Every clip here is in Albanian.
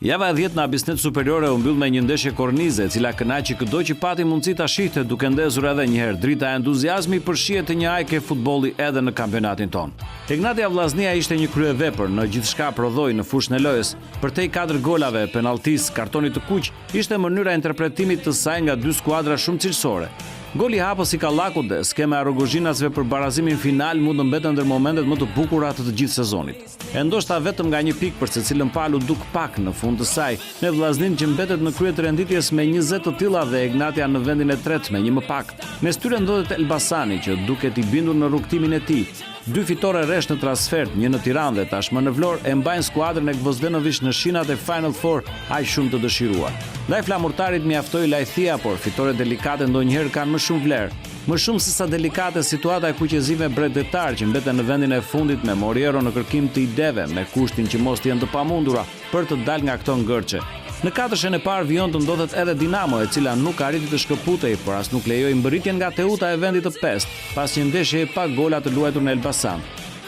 Java e 10 në Abisnet Superiore u mbyll me një ndeshje kornize, e cila kënaqi çdo që pati mundësi ta shihte, duke ndezur edhe një herë drita e entuziazmi për shihet të një ajke futbolli edhe në kampionatin ton. Ignatia Vllaznia ishte një kryevepër, në gjithçka prodhoi në fushën e lojës. Përtej 4 golave, penaltis, kartonit të kuq, ishte mënyra e interpretimit të saj nga dy skuadra shumë cilësore. Goli hapës si kallaku dhe skema e rogozhinasve për barazimin final mund të mbeten ndër momentet më të bukura të gjithë sezonit. E ndoshta vetëm nga një pikë për secilën palë u duk pak në fund të saj, me Vllaznin që mbetet në krye të renditjes me 20 të tilla dhe Ignatia në vendin e tretë me një më pak. Mes tyre ndodhet Elbasani që duket i bindur në rrugtimin e tij. 2 fitore rresh në transfert, një në Tiranë dhe tashmë në Vlorë, e mbajnë skuadrën e Gvozdenovic në shinat e Final Four aq shumë të dëshiruar. Ndaj flamurtarit mjaftoi lajthia, por fitore delikate ndonjëherë kanë më shumë vlerë. Më shumë se sa delikate situata e kuqezime bregdetar që mbeten në vendin e fundit me Moriero në kërkim të ideve, me kushtin që mos të jenë të pamundura për të dalë nga këto ngërçe. Në katëshën e parë vijon të ndodhet edhe Dinamo, e cila nuk arriti të shkëputej, por as nuk lejoi mbërritjen nga Teuta e vendit të pestë, pas një ndeshje pa gola të luajtur në Elbasan.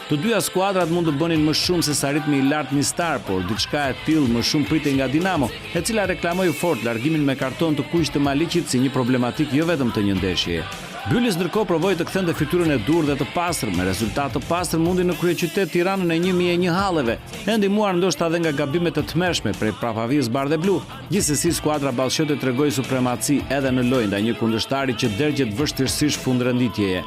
Të dyja skuadrat mund të bënin më shumë se sa ritmi i lartë nistar, por diçka e tillë më shumë pritej nga Dinamo, e cila reklamoi fort largimin me karton të kuq të Maliqit si një problematik jo vetëm të një ndeshjeje. Bylis ndërkohë provoi të kthente fytyrën e durë dhe të pastër, me rezultat të pastër mundi në kryeqytet Tiranën e 1001 halleve, e ndihmuar ndoshta edhe nga gabimet të tmerrshme prej prapavijës bardhë blu. Gjithsesi skuadra ballshote tregoi supremaci edhe në lojë ndaj një kundërshtari që dërgjet vështirësisht fundrenditjeje.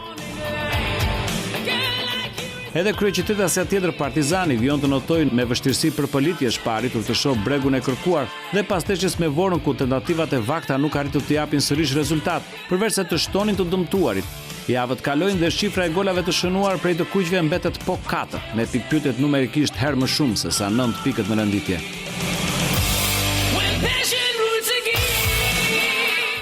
Edhe kryeqytetësja tjetër Partizani vijon të notojnë me vështirësi përpolitjesh pa arritur të shohë bregun e kërkuar dhe pas ndeshjes me Vorën ku tentativat e vakta nuk arritën të japin sërish rezultat, përveç se të shtonin të dëmtuarit. Javët kalojnë dhe shifra e golave të shënuar prej të kuqve mbetet po 4, me pikpyetjet numerikisht herë më shumë se sa 9 pikët në renditje.